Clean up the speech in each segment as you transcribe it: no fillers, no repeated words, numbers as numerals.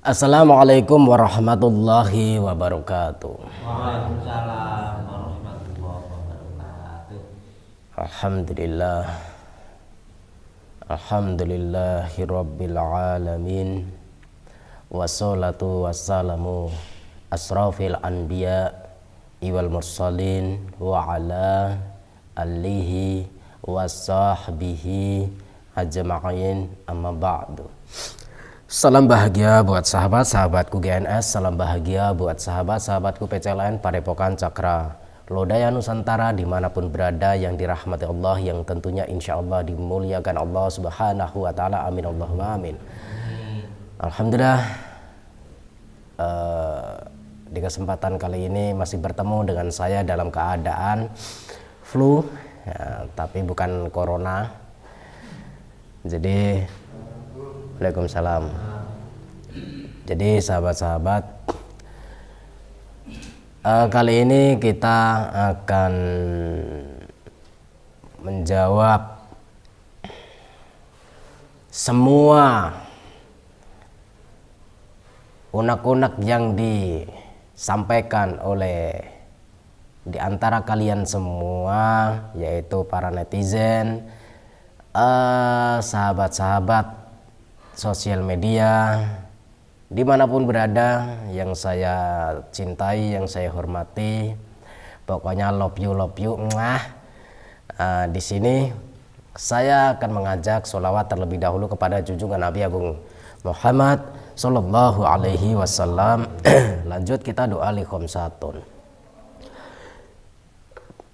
Assalamualaikum warahmatullahi wabarakatuh. Waalaikumsalam warahmatullahi wabarakatuh. Alhamdulillah. Alhamdulillahi rabbil alamin. Wassalatu wassalamu asrafil anbiya wal mursalin wa ala alihi wasahbihi ajma'in, amma ba'du. Salam bahagia buat sahabat-sahabatku GNS, salam bahagia buat sahabat-sahabatku PCLN Padepokan Cakra Lodaya Nusantara dimanapun berada, yang dirahmati Allah, yang tentunya insya Allah dimuliakan Allah Subhanahu wa Ta'ala. Amin Allahumma amin. Alhamdulillah, di kesempatan kali ini masih bertemu dengan saya dalam keadaan flu, ya, tapi bukan corona. Jadi Waalaikumsalam. Jadi sahabat-sahabat, kali ini kita akan menjawab semua unek-unek yang disampaikan oleh di antara kalian semua, yaitu para netizen, sahabat-sahabat sosial media dimanapun berada, yang saya cintai, yang saya hormati, pokoknya love you. Di sini saya akan mengajak sholawat terlebih dahulu kepada junjungan Nabi Agung Muhammad Sallallahu Alaihi Wasallam. Lanjut kita doa li khamsatun.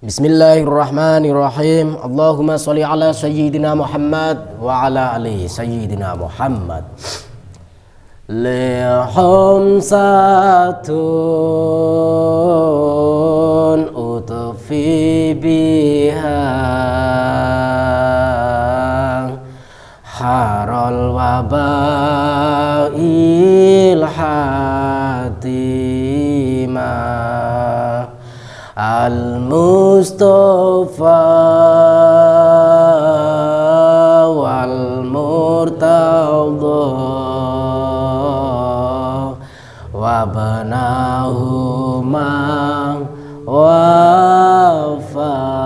Bismillahirrahmanirrahim. Allahumma sholli ala sayyidina Muhammad wa ala ali sayyidina Muhammad. Li khamsatun utfi biha haral wabail hatimah Al-Mustafa wal-Murtadha wa banahuma wa Fatimah.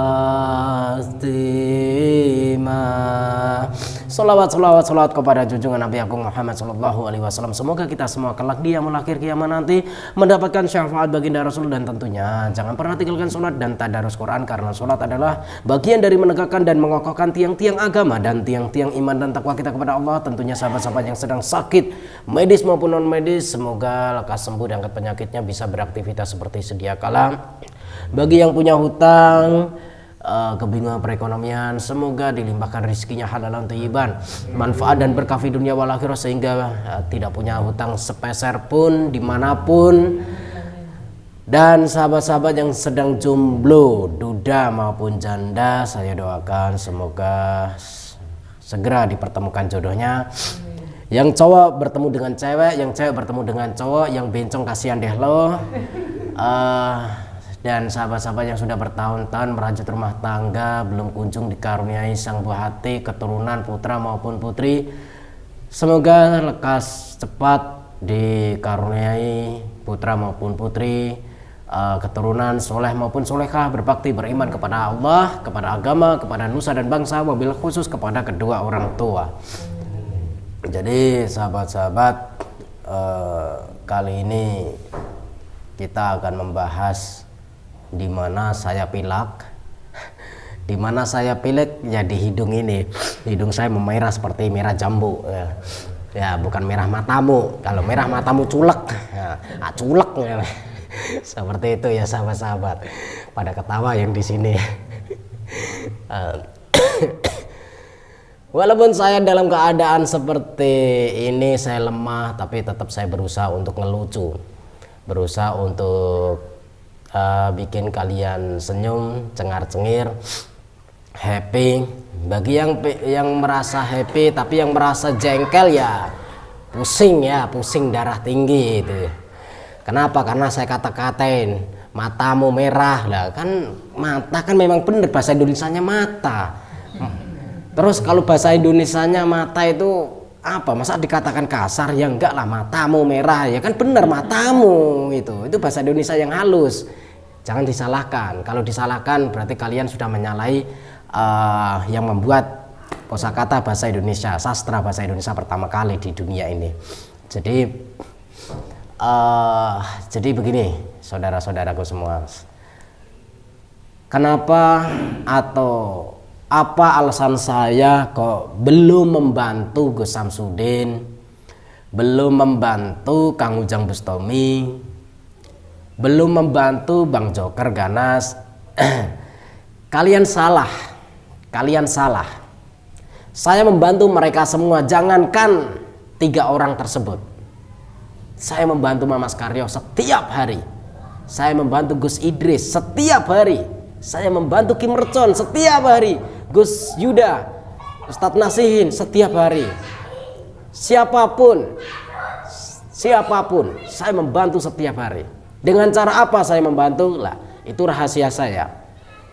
Salawat kepada junjungan Nabi Agung Muhammad Sallallahu Alaihi Wasallam. Semoga kita semua kelak di yaumul akhir kiamat nanti mendapatkan syafaat baginda Rasul, dan tentunya jangan pernah tinggalkan sholat dan tadarus Quran, karena sholat adalah bagian dari menegakkan dan mengokohkan tiang-tiang agama dan tiang-tiang iman dan takwa kita kepada Allah. Tentunya sahabat-sahabat yang sedang sakit, medis maupun non medis, semoga lekas sembuh dan angkat penyakitnya, bisa beraktivitas seperti sedia kala. Bagi yang punya hutang, kebingungan perekonomian, semoga dilimpahkan rezekinya halalan thayyiban, manfaat dan berkah di dunia wal akhirah, sehingga tidak punya hutang sepeser pun dimanapun. Dan sahabat-sahabat yang sedang jomblo, duda maupun janda, saya doakan semoga segera dipertemukan jodohnya. Yang cowok bertemu dengan cewek, yang cewek bertemu dengan cowok, yang bencong kasihan deh lo. Dan sahabat-sahabat yang sudah bertahun-tahun merajut rumah tangga, belum kunjung dikaruniai sang buah hati, keturunan putra maupun putri, semoga lekas cepat dikaruniai putra maupun putri, keturunan soleh maupun solehah, berbakti, beriman kepada Allah, kepada agama, kepada nusa dan bangsa, wabil khusus kepada kedua orang tua. Jadi sahabat-sahabat, kali ini kita akan membahas di mana saya pilek, di mana saya pilek ya di hidung ini. Hidung saya memerah seperti merah jambu, ya bukan merah matamu. Kalau merah matamu culek, ya, culek ya. Seperti itu ya sahabat-sahabat. Pada ketawa yang di sini. Walaupun saya dalam keadaan seperti ini, saya lemah, tapi tetap saya berusaha untuk ngelucu, berusaha untuk bikin kalian senyum, cengar-cengir, happy. Bagi yang merasa happy tapi yang merasa jengkel ya pusing darah tinggi itu. Kenapa? Karena saya kata-katain matamu merah lah, kan mata kan memang bener bahasa Indonesianya mata. Terus kalau bahasa Indonesianya mata itu apa masa dikatakan kasar? Ya enggak lah, matamu merah, ya kan benar matamu, itu bahasa Indonesia yang halus, jangan disalahkan. Kalau disalahkan berarti kalian sudah menyalahi yang membuat kosakata bahasa Indonesia, sastra bahasa Indonesia pertama kali di dunia ini. Jadi begini saudara-saudaraku semua, kenapa atau apa alasan saya kok belum membantu Gus Samsudin, belum membantu Kang Ujang Bustami, belum membantu Bang Joker Ganas? Kalian salah. Saya membantu mereka semua, jangankan 3 orang tersebut. Saya membantu Mamas Karyo setiap hari, saya membantu Gus Idris setiap hari, saya membantu Kim Mercon setiap hari, Gus Yuda, Ustadz Nasihin setiap hari. Siapapun saya membantu setiap hari. Dengan cara apa saya membantu? Lah, itu rahasia saya.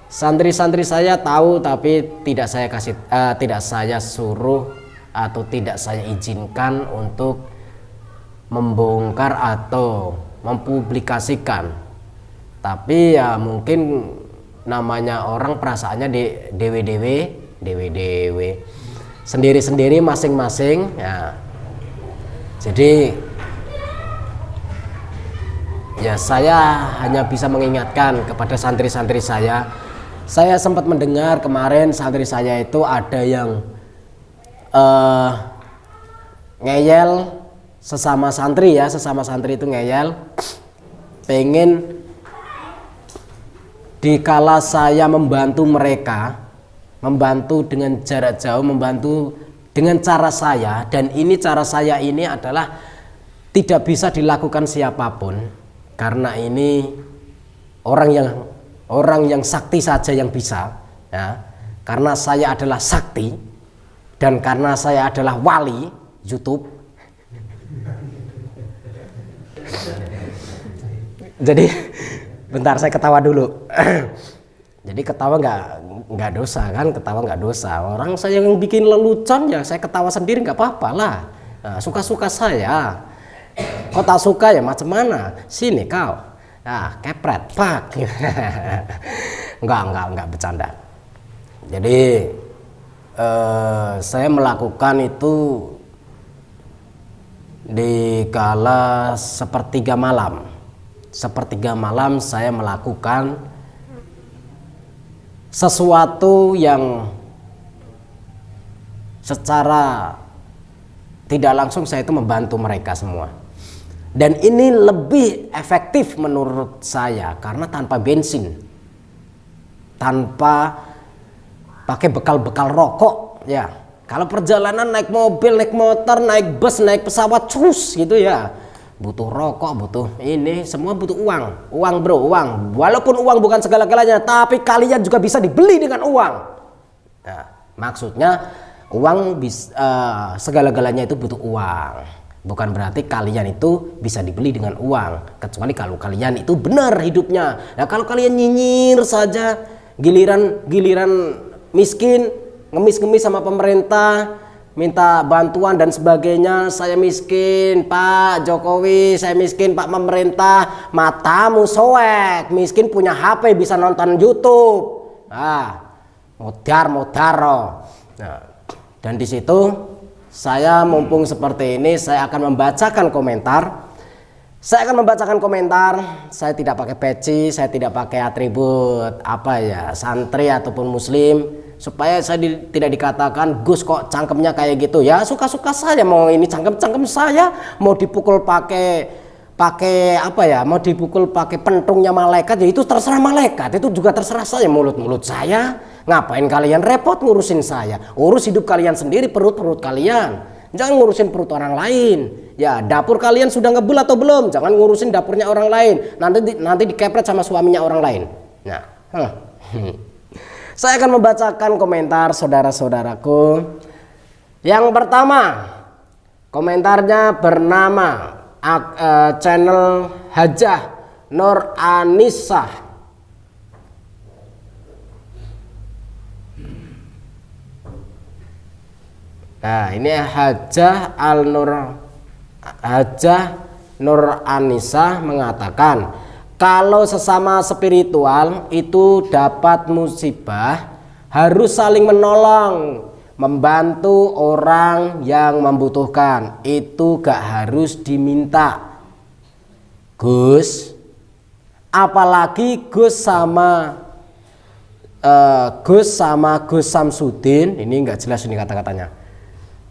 Santri-santri saya tahu, tapi tidak saya suruh atau tidak saya izinkan untuk membongkar atau mempublikasikan. Tapi ya mungkin namanya orang perasaannya di DW sendiri-sendiri masing-masing ya. Jadi ya saya hanya bisa mengingatkan kepada santri-santri saya. Saya sempat mendengar kemarin santri saya itu ada yang ngeyel sesama santri itu ngeyel, pengen dikala saya membantu mereka, membantu dengan jarak jauh, membantu dengan cara saya, dan ini cara saya ini adalah tidak bisa dilakukan siapapun, karena ini orang yang sakti saja yang bisa ya. Karena saya adalah sakti dan karena saya adalah wali YouTube. Jadi bentar, saya ketawa dulu. Jadi ketawa nggak dosa kan, ketawa nggak dosa. Orang saya yang bikin lelucon ya saya ketawa sendiri nggak apa-apa lah. Nah, suka-suka saya. Kau tak suka ya macam mana? Sini kau. Nah, kepret, pak. Enggak bercanda. Jadi saya melakukan itu di kala sepertiga malam saya melakukan sesuatu yang secara tidak langsung saya itu membantu mereka semua, dan ini lebih efektif menurut saya karena tanpa bensin, tanpa pakai bekal-bekal rokok ya. Kalau perjalanan naik mobil, naik motor, naik bus, naik pesawat terus gitu ya, butuh rokok, butuh ini, semua butuh uang bro, uang. Walaupun uang bukan segala-galanya, tapi kalian juga bisa dibeli dengan uang. Nah, maksudnya uang segala-galanya itu butuh uang. Bukan berarti kalian itu bisa dibeli dengan uang, kecuali kalau kalian itu benar hidupnya. Nah, kalau kalian nyinyir saja, giliran miskin, ngemis-ngemis sama pemerintah, minta bantuan dan sebagainya, saya miskin Pak Jokowi, saya miskin Pak pemerintah, matamu soek, miskin punya HP bisa nonton YouTube, modar. Nah, dan di situ saya mumpung seperti ini, saya akan membacakan komentar. Saya tidak pakai peci, saya tidak pakai atribut santri ataupun muslim, supaya saya tidak dikatakan Gus kok cangkemnya kayak gitu. Ya suka-suka saya, mau ini cangkem saya, mau dipukul pakai mau dipukul pakai pentungnya malaikat, ya itu terserah malaikat, itu juga terserah saya. Mulut saya, ngapain kalian repot ngurusin saya? Urus hidup kalian sendiri, perut kalian, jangan ngurusin perut orang lain. Ya, dapur kalian sudah ngebul atau belum? Jangan ngurusin dapurnya orang lain, nanti dikepret sama suaminya orang lain. Nah, saya akan membacakan komentar saudara-saudaraku. Yang pertama, komentarnya bernama channel Hajah Nur Anissa. Nah, ini Hajah Nur Anissa mengatakan, kalau sesama spiritual itu dapat musibah harus saling menolong, membantu orang yang membutuhkan, itu gak harus diminta. Gus, apalagi Gus sama Gus Samsudin, ini nggak jelas ini kata-katanya,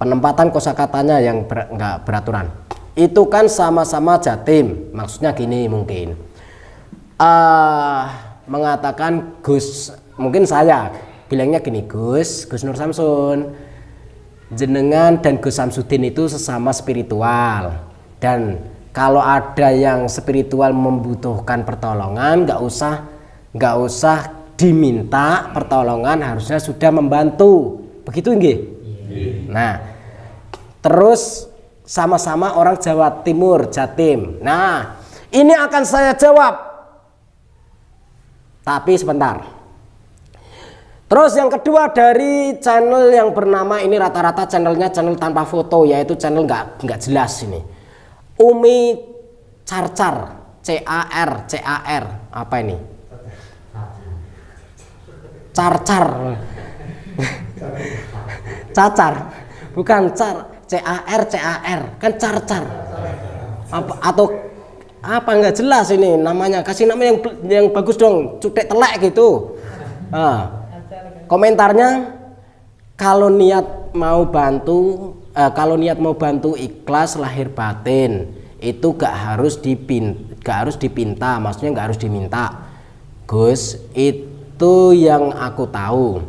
penempatan kosakatanya yang nggak beraturan. Itu kan sama-sama Jatim, maksudnya gini mungkin mengatakan Gus, mungkin saya bilangnya gini, Gus Nur Samsun, jenengan dan Gus Samsudin itu sesama spiritual, dan kalau ada yang spiritual membutuhkan pertolongan, nggak usah diminta pertolongan, harusnya sudah membantu, begitu nggih? Nah, terus sama-sama orang Jawa Timur, Jatim. Nah, ini akan saya jawab, tapi sebentar. Terus yang kedua dari channel yang bernama, ini rata-rata channelnya channel tanpa foto, yaitu channel nggak jelas ini. Umi Carcar, CAR, apa ini? Carcar, cacar, bukan CAR, kan Carcar. Apa atau apa nggak jelas ini namanya? Kasih nama yang bagus dong, cutek telek gitu. Nah, komentarnya, kalau niat mau bantu ikhlas lahir batin, itu gak harus dipinta, maksudnya gak harus diminta. Gus, itu yang aku tahu.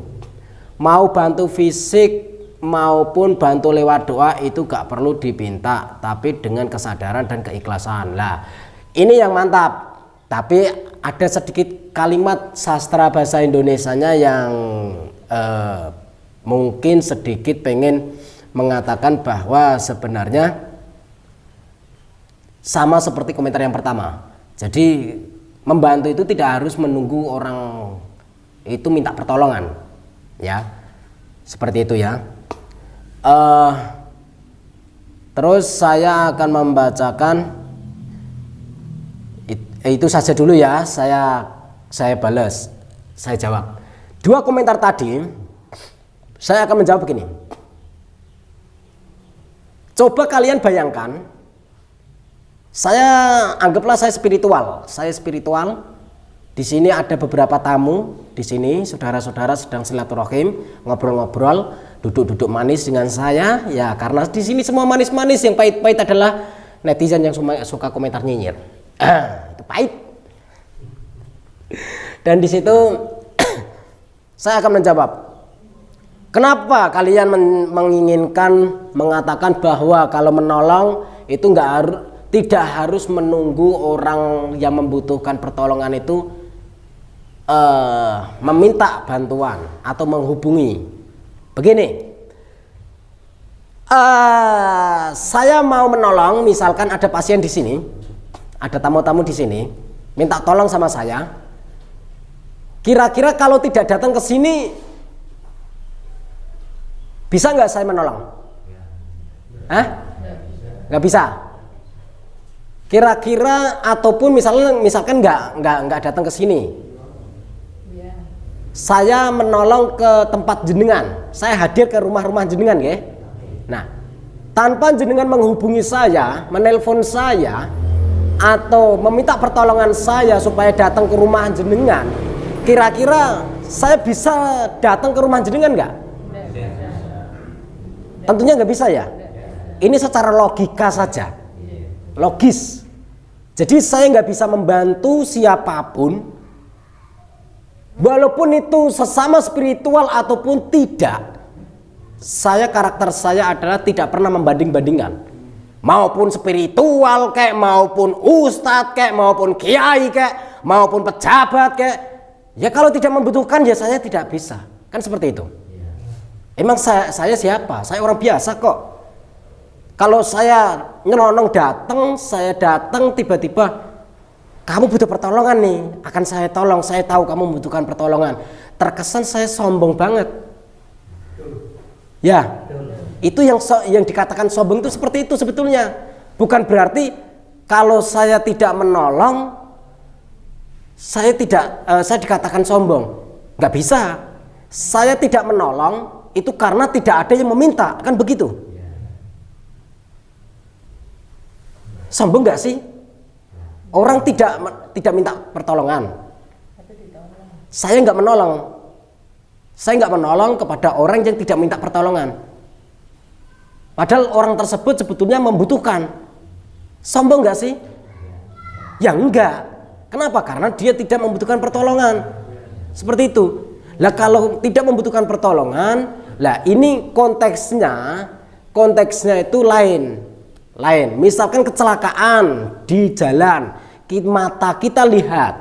Mau bantu fisik maupun bantu lewat doa itu gak perlu dipinta, tapi dengan kesadaran dan keikhlasan. Lah, ini yang mantap. Tapi ada sedikit kalimat sastra bahasa Indonesianya yang mungkin sedikit pengen mengatakan bahwa sebenarnya sama seperti komentar yang pertama. Jadi membantu itu tidak harus menunggu orang itu minta pertolongan, ya, seperti itu ya. Terus saya akan membacakan itu saja dulu ya. Saya balas, saya jawab. Dua komentar tadi, saya akan menjawab begini. Coba kalian bayangkan, anggaplah saya spiritual. Di sini ada beberapa tamu, di sini saudara-saudara sedang silaturahim, ngobrol-ngobrol, duduk-duduk manis dengan saya. Ya, karena di sini semua manis-manis, yang pahit-pahit adalah netizen yang suka komentar nyinyir. Itu pahit. Dan di situ saya akan menjawab. Kenapa kalian menginginkan mengatakan bahwa kalau menolong itu tidak harus menunggu orang yang membutuhkan pertolongan itu meminta bantuan atau menghubungi? Begini, saya mau menolong, misalkan ada pasien di sini, ada tamu-tamu di sini, minta tolong sama saya. Kira-kira kalau tidak datang ke sini, bisa nggak saya menolong? Nggak bisa. Kira-kira ataupun misalkan nggak datang ke sini, saya menolong ke tempat jenengan, saya hadir ke rumah-rumah jenengan, ya. Nah, tanpa jenengan menghubungi saya, menelpon saya, atau meminta pertolongan saya supaya datang ke rumah jenengan, kira-kira saya bisa datang ke rumah jenengan nggak? Tentunya nggak bisa ya. Ini secara logika saja, logis. Jadi saya nggak bisa membantu siapapun, walaupun itu sesama spiritual ataupun tidak. Karakter saya adalah tidak pernah membanding-bandingkan, maupun spiritual kayak, maupun ustadz kayak, maupun kiai kayak, maupun pejabat kayak. Ya kalau tidak membutuhkan ya saya tidak bisa, kan seperti itu. Emang saya siapa? Saya orang biasa kok. Kalau saya nyelonong datang, saya datang tiba-tiba, kamu butuh pertolongan nih, akan saya tolong. Saya tahu kamu membutuhkan pertolongan. Terkesan saya sombong banget. Ya, Itu yang dikatakan sombong itu seperti itu sebetulnya. Bukan berarti kalau saya tidak menolong, saya dikatakan sombong. Nggak bisa. Saya tidak menolong itu karena tidak ada yang meminta, kan begitu? Sombong nggak sih? Orang tidak minta pertolongan. Saya nggak menolong. Saya nggak menolong kepada orang yang tidak minta pertolongan. Padahal orang tersebut sebetulnya membutuhkan. Sombong nggak sih? Ya enggak. Kenapa? Karena dia tidak membutuhkan pertolongan. Seperti itu. Lah kalau tidak membutuhkan pertolongan, lah ini konteksnya itu lain. Misalkan kecelakaan di jalan, mata kita lihat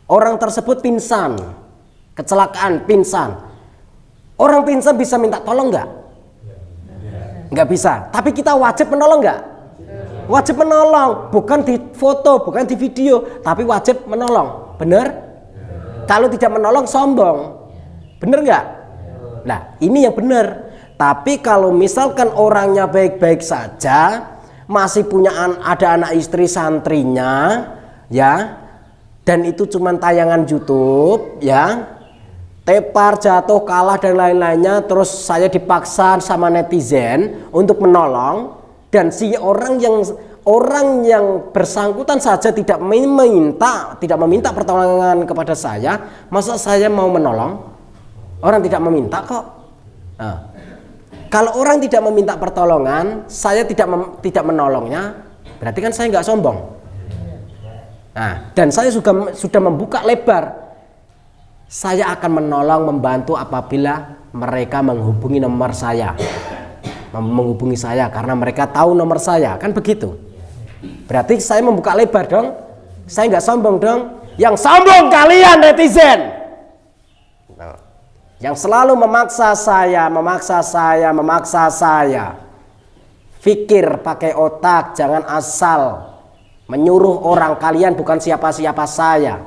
orang tersebut pingsan, kecelakaan pingsan. Orang pingsan bisa minta tolong nggak? Nggak bisa. Tapi kita wajib menolong nggak? Wajib menolong, bukan di foto, bukan di video, tapi wajib menolong. Bener? Kalau tidak menolong sombong. Bener nggak? Nah, ini yang bener. Tapi kalau misalkan orangnya baik-baik saja, masih punya ada anak istri santrinya, ya, dan itu cuma tayangan YouTube, ya, tepar, jatuh, kalah dan lain-lainnya, terus saya dipaksa sama netizen untuk menolong, dan si orang yang bersangkutan saja tidak meminta pertolongan kepada saya, masa saya mau menolong? Orang tidak meminta kok. Nah, kalau orang tidak meminta pertolongan, saya tidak menolongnya, berarti kan saya nggak sombong. Nah, dan saya sudah membuka lebar. Saya akan menolong, membantu apabila mereka menghubungi nomor saya, menghubungi saya karena mereka tahu nomor saya, kan begitu. Berarti saya membuka lebar dong. Saya nggak sombong dong. Yang sombong kalian netizen. Yang selalu memaksa saya. Pikir pakai otak, jangan asal menyuruh orang. Kalian bukan siapa-siapa saya.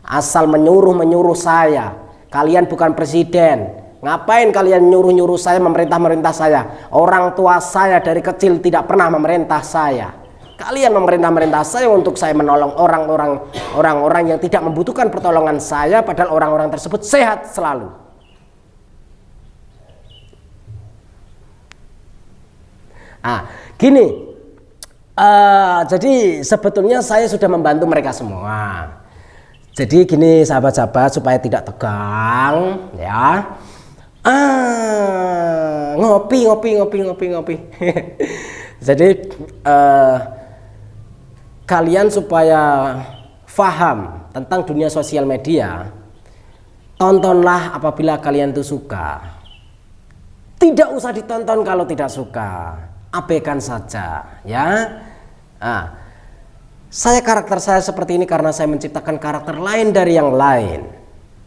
Asal menyuruh saya. Kalian bukan presiden. Ngapain kalian nyuruh saya, memerintah saya? Orang tua saya dari kecil tidak pernah memerintah saya. Kalian memerintah saya untuk saya menolong orang-orang yang tidak membutuhkan pertolongan saya, padahal orang-orang tersebut sehat selalu. Gini, jadi sebetulnya saya sudah membantu mereka semua. Jadi gini sahabat-sahabat, supaya tidak tegang, ya. Ngopi. Jadi kalian supaya faham tentang dunia sosial media, tontonlah apabila kalian itu suka. Tidak usah ditonton kalau tidak suka. Abaikan saja, ya. Karakter saya seperti ini karena saya menciptakan karakter lain dari yang lain.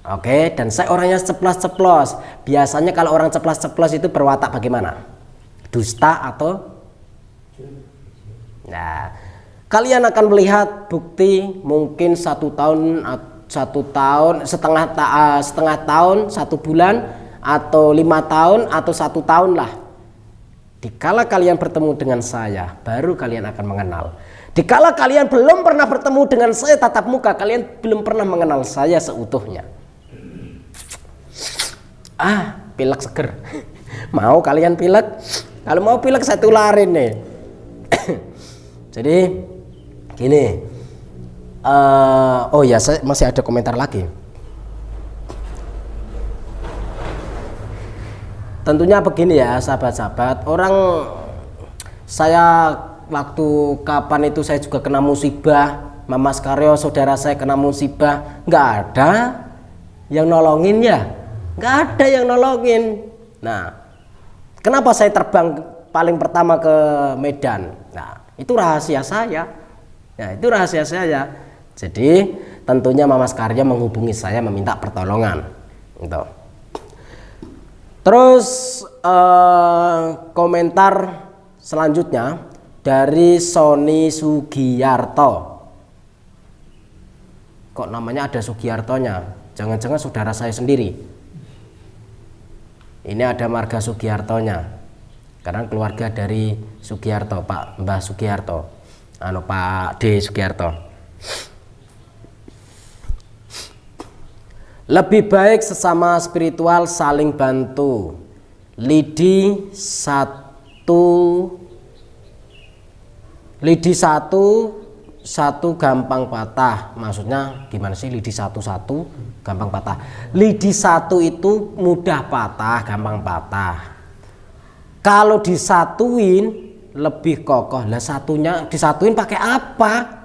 Oke, dan saya orangnya ceplos-ceplos. Biasanya kalau orang ceplos-ceplos itu berwatak bagaimana? Dusta atau? Nah, kalian akan melihat bukti mungkin satu tahun, setengah tahun, 1 bulan, atau 5 tahun, atau 1 tahun lah. Dikala kalian bertemu dengan saya, baru kalian akan mengenal. Dikala kalian belum pernah bertemu dengan saya tatap muka, kalian belum pernah mengenal saya seutuhnya. Pilek seger. Mau kalian pilek? Kalau mau pilek saya tularin nih. Jadi gini. Saya masih ada komentar lagi. Tentunya begini ya sahabat-sahabat, saya waktu kapan itu saya juga kena musibah, Mas Karyo saudara saya kena musibah, nggak ada yang nolongin ya, nggak ada yang nolongin. Nah, kenapa saya terbang paling pertama ke Medan? Nah, itu rahasia saya. Jadi tentunya Mas Karyo menghubungi saya meminta pertolongan, gitu. Terus komentar selanjutnya dari Sony Sugiarto. Kok namanya ada Sugiartonya? Jangan-jangan saudara saya sendiri. Ini ada marga Sugiartonya. karena keluarga dari Sugiarto, Pak Mbah Sugiarto, Pak D Sugiarto. Lebih baik sesama spiritual saling bantu. Lidi satu gampang patah. Maksudnya gimana sih lidi satu gampang patah? Lidi satu itu mudah patah, gampang patah. Kalau disatuin lebih kokoh. Lah satunya disatuin pakai apa?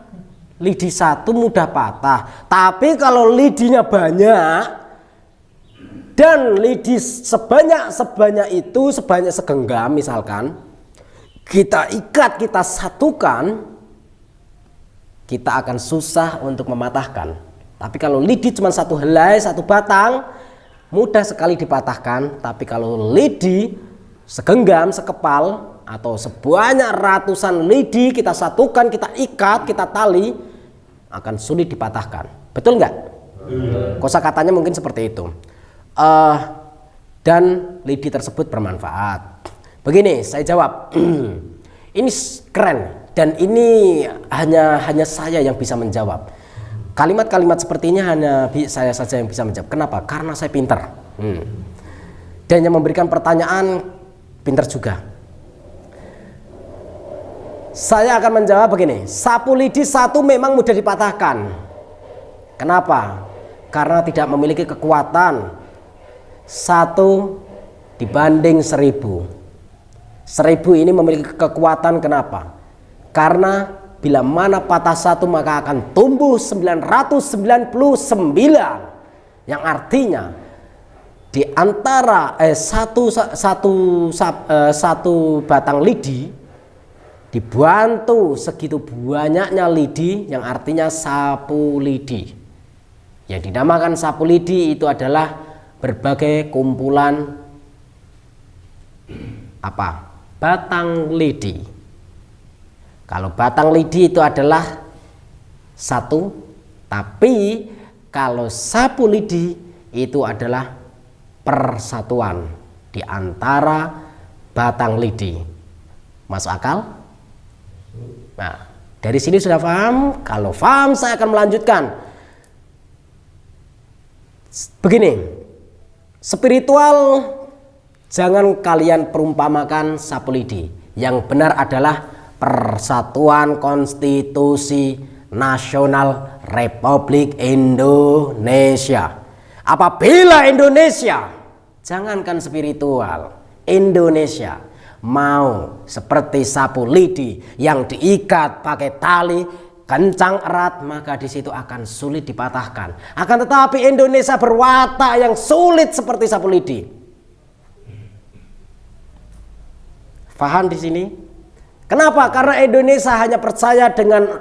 Lidi satu mudah patah. Tapi kalau lidinya banyak dan lidi sebanyak itu, sebanyak segenggam misalkan, kita ikat, kita satukan, kita akan susah untuk mematahkan. Tapi kalau lidi cuma satu helai, satu batang, mudah sekali dipatahkan. Tapi kalau lidi segenggam, sekepal, atau sebanyak ratusan lidi kita satukan, kita ikat, kita tali, akan sulit dipatahkan. Betul nggak? Kosakatanya mungkin seperti itu. Dan lidi tersebut bermanfaat. Begini, saya jawab. Ini keren dan ini hanya saya yang bisa menjawab. Kalimat-kalimat seperti ini hanya saya saja yang bisa menjawab. Kenapa? Karena saya pintar. Dan yang memberikan pertanyaan pintar juga. Saya akan menjawab begini, sapu lidi satu memang mudah dipatahkan. Kenapa? Karena tidak memiliki kekuatan 1 dibanding 1000. 1000 ini memiliki kekuatan, kenapa? Karena bila mana patah satu maka akan tumbuh 999, yang artinya di antara satu batang lidi dibantu segitu banyaknya lidi, yang artinya sapu lidi. Yang dinamakan sapu lidi itu adalah berbagai kumpulan batang lidi. Kalau batang lidi itu adalah satu, tapi kalau sapu lidi itu adalah persatuan di antara batang lidi. Masuk akal? Nah, dari sini sudah paham? Kalau paham saya akan melanjutkan. Begini, spiritual jangan kalian perumpamakan sapu lidi. Yang benar adalah Persatuan Konstitusi Nasional Republik Indonesia. Apabila Indonesia, jangankan spiritual, Indonesia mau seperti sapu lidi yang diikat pakai tali kencang erat, maka di situ akan sulit dipatahkan. Akan tetapi Indonesia berwatak yang sulit seperti sapu lidi. Faham di sini? Kenapa? Karena Indonesia hanya percaya dengan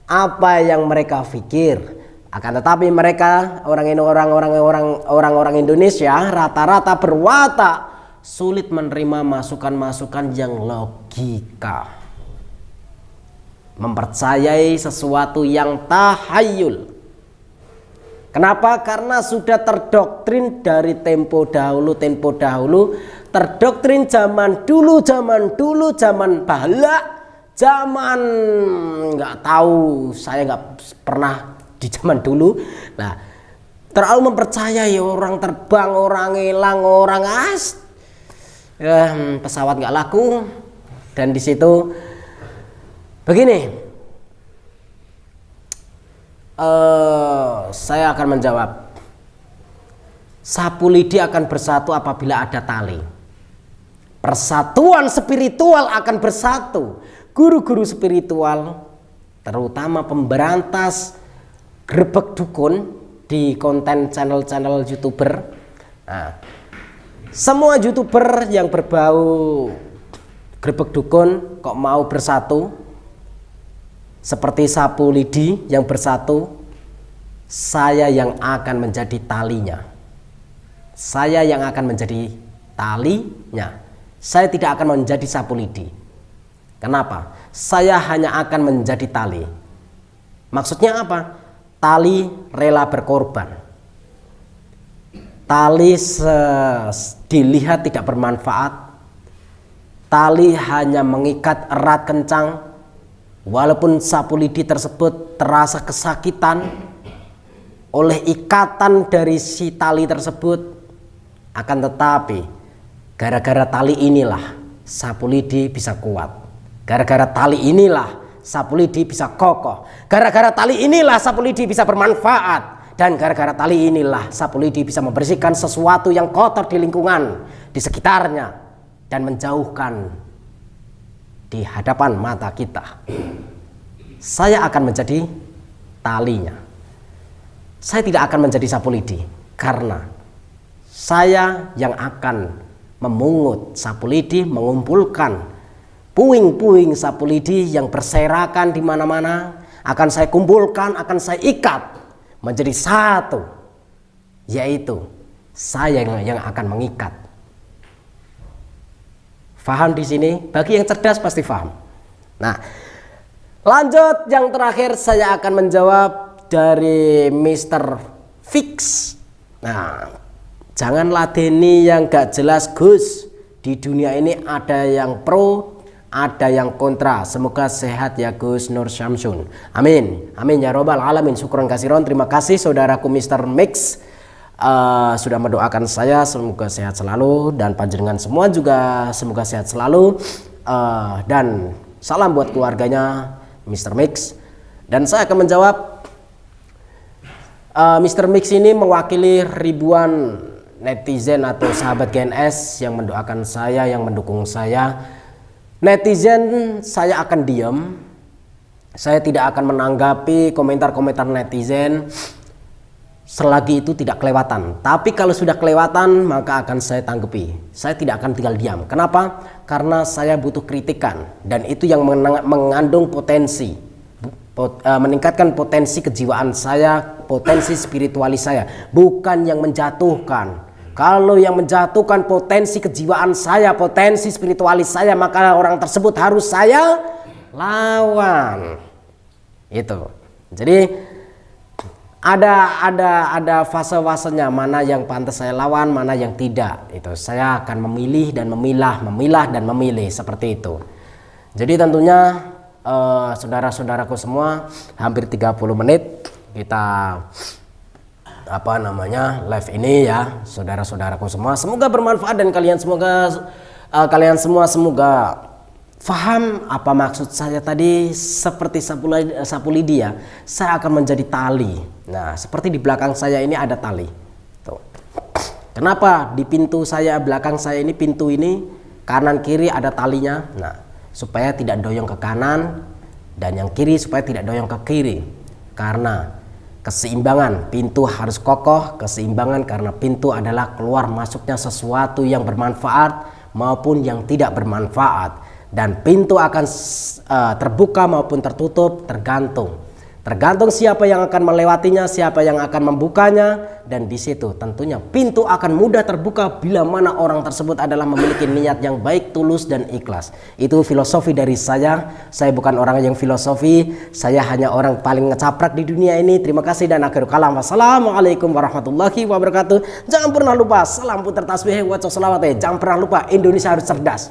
apa yang mereka pikir. Akan tetapi mereka orang-orang Indonesia rata-rata berwatak sulit menerima masukan-masukan yang logika, mempercayai sesuatu yang tahayul. Kenapa? Karena sudah terdoktrin dari tempo dahulu, terdoktrin zaman dulu, zaman bahala, zaman nggak tahu, saya nggak pernah di zaman dulu. Nah, terlalu mempercayai orang terbang, orang hilang, orang pesawat nggak laku. Dan di situ begini, saya akan menjawab, sapu lidi akan bersatu apabila ada tali. Persatuan spiritual akan bersatu. Guru-guru spiritual, terutama pemberantas grebek dukun di konten channel-channel YouTuber. Nah, semua YouTuber yang berbau grebek dukun kok mau bersatu seperti sapu lidi yang bersatu, saya yang akan menjadi talinya. Saya yang akan menjadi talinya. Saya tidak akan menjadi sapu lidi. Kenapa? Saya hanya akan menjadi tali. Maksudnya apa? Tali rela berkorban. Tali dilihat tidak bermanfaat, tali hanya mengikat erat kencang, walaupun sapu lidi tersebut terasa kesakitan oleh ikatan dari si tali tersebut, akan tetapi gara-gara tali inilah sapu lidi bisa kuat. Gara-gara tali inilah sapu lidi bisa kokoh. Gara-gara tali inilah sapu lidi bisa bermanfaat. Dan gara-gara tali inilah sapu lidi bisa membersihkan sesuatu yang kotor di lingkungan, di sekitarnya, dan menjauhkan di hadapan mata kita. Saya akan menjadi talinya. Saya tidak akan menjadi sapu lidi, karena saya yang akan memungut sapu lidi, mengumpulkan puing-puing sapu lidi yang berserakan di mana-mana, akan saya kumpulkan, akan saya ikat menjadi satu, yaitu saya yang akan mengikat. Faham di sini? Bagi yang cerdas pasti faham. Nah, lanjut yang terakhir saya akan menjawab dari Mr. Fix. Nah, jangan ladeni yang gak jelas Gus. Di dunia ini ada yang pro, ada yang kontra. Semoga sehat ya Gus Nur Syamsun. Amin. Amin ya robbal alamin. Syukron kasiron. Terima kasih saudaraku Mr. Mix sudah mendoakan saya. Semoga sehat selalu, dan panjenengan semua juga semoga sehat selalu. Dan salam buat keluarganya Mr. Mix. Dan saya akan menjawab. Mr. Mix ini mewakili ribuan netizen atau sahabat GNS yang mendoakan saya, yang mendukung saya. Netizen saya akan diam. Saya tidak akan menanggapi komentar-komentar netizen selagi itu tidak kelewatan. Tapi kalau sudah kelewatan maka akan saya tanggapi. Saya tidak akan tinggal diam. Kenapa? Karena saya butuh kritikan, dan itu yang mengandung potensi, meningkatkan potensi kejiwaan saya, potensi spiritualis saya, bukan yang menjatuhkan. Kalau yang menjatuhkan potensi kejiwaan saya, potensi spiritualis saya, maka orang tersebut harus saya lawan. Itu. Jadi ada fase-fasenya, mana yang pantas saya lawan, mana yang tidak. Itu saya akan memilih dan memilah dan memilih, seperti itu. Jadi tentunya saudara-saudaraku semua, hampir 30 menit kita live ini ya, saudara-saudaraku semua, semoga bermanfaat, dan kalian semua semoga faham apa maksud saya tadi. Seperti sapu lidi ya, saya akan menjadi tali. Nah, seperti di belakang saya ini ada tali. Tuh. Kenapa di pintu saya, belakang saya ini, pintu ini kanan kiri ada talinya? Nah, supaya tidak doyong ke kanan, dan yang kiri supaya tidak doyong ke kiri. Karena keseimbangan, pintu harus kokoh, keseimbangan, karena pintu adalah keluar masuknya sesuatu yang bermanfaat maupun yang tidak bermanfaat, dan pintu akan terbuka maupun tertutup tergantung siapa yang akan melewatinya, siapa yang akan membukanya, dan di situ tentunya pintu akan mudah terbuka bila mana orang tersebut adalah memiliki niat yang baik, tulus, dan ikhlas. Itu filosofi dari saya. Saya bukan orang yang filosofi, saya hanya orang paling ngecaprak di dunia ini. Terima kasih dan akhirul kalam. Wassalamualaikum warahmatullahi wabarakatuh. Jangan pernah lupa salam putar tasbih, waca selawat. Jangan pernah lupa Indonesia harus cerdas.